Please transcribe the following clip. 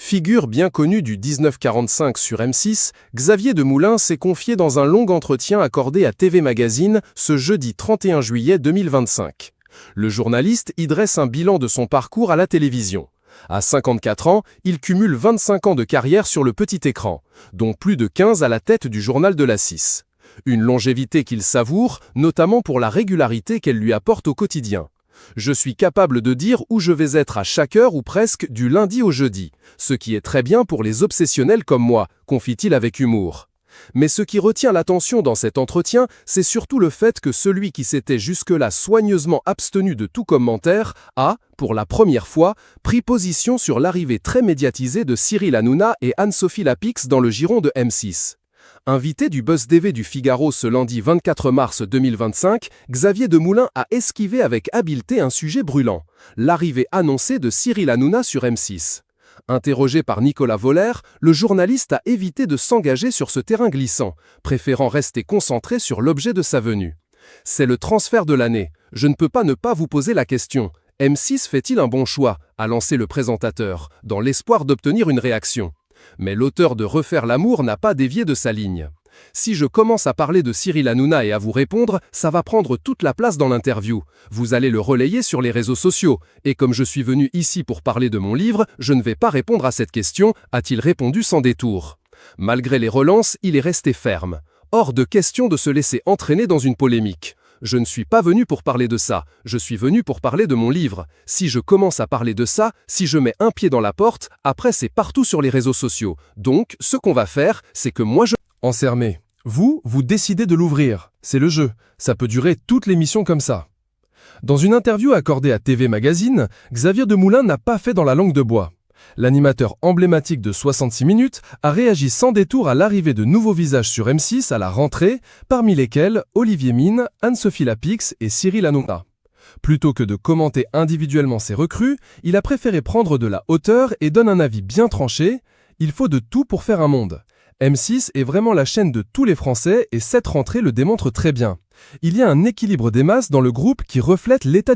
Figure bien connue du 1945 sur M6, Xavier Demoulin s'est confié dans un long entretien accordé à TV Magazine ce jeudi 31 juillet 2025. Le journaliste y dresse un bilan de son parcours à la télévision. À 54 ans, il cumule 25 ans de carrière sur le petit écran, dont plus de 15 à la tête du journal de la 6. Une longévité qu'il savoure, notamment pour la régularité qu'elle lui apporte au quotidien. Je suis capable de dire où je vais être à chaque heure ou presque du lundi au jeudi, ce qui est très bien pour les obsessionnels comme moi, confie-t-il avec humour. Mais ce qui retient l'attention dans cet entretien, c'est surtout le fait que celui qui s'était jusque-là soigneusement abstenu de tout commentaire a, pour la première fois, pris position sur l'arrivée très médiatisée de Cyril Hanouna et Anne-Sophie Lapix dans le giron de M6. Invité du Buzz TV du Figaro ce lundi 24 mars 2025, Xavier Demoulin a esquivé avec habileté un sujet brûlant, l'arrivée annoncée de Cyril Hanouna sur M6. Interrogé par Nicolas Voller, le journaliste a évité de s'engager sur ce terrain glissant, préférant rester concentré sur l'objet de sa venue. C'est le transfert de l'année. Je ne peux pas ne pas vous poser la question. M6 fait-il un bon choix, a lancé le présentateur, dans l'espoir d'obtenir une réaction. Mais l'auteur de Refaire l'amour n'a pas dévié de sa ligne. Si je commence à parler de Cyril Hanouna et à vous répondre, ça va prendre toute la place dans l'interview. Vous allez le relayer sur les réseaux sociaux. Et comme je suis venu ici pour parler de mon livre, je ne vais pas répondre à cette question, a-t-il répondu sans détour. Malgré les relances, il est resté ferme. Hors de question de se laisser entraîner dans une polémique. Je ne suis pas venu pour parler de ça, je suis venu pour parler de mon livre. Si je commence à parler de ça, si je mets un pied dans la porte, après c'est partout sur les réseaux sociaux. Donc, ce qu'on va faire, c'est que moi je... Encermé. Vous décidez de l'ouvrir. C'est le jeu. Ça peut durer toute l'émission comme ça. Dans une interview accordée à TV Magazine, Xavier Demoulin n'a pas fait dans la langue de bois. L'animateur emblématique de 66 minutes a réagi sans détour à l'arrivée de nouveaux visages sur M6 à la rentrée, parmi lesquels Olivier Mine, Anne-Sophie Lapix et Cyril Hanouna. Plutôt que de commenter individuellement ces recrues, il a préféré prendre de la hauteur et donne un avis bien tranché. Il faut de tout pour faire un monde. M6 est vraiment la chaîne de tous les Français et cette rentrée le démontre très bien. Il y a un équilibre des masses dans le groupe qui reflète l'état du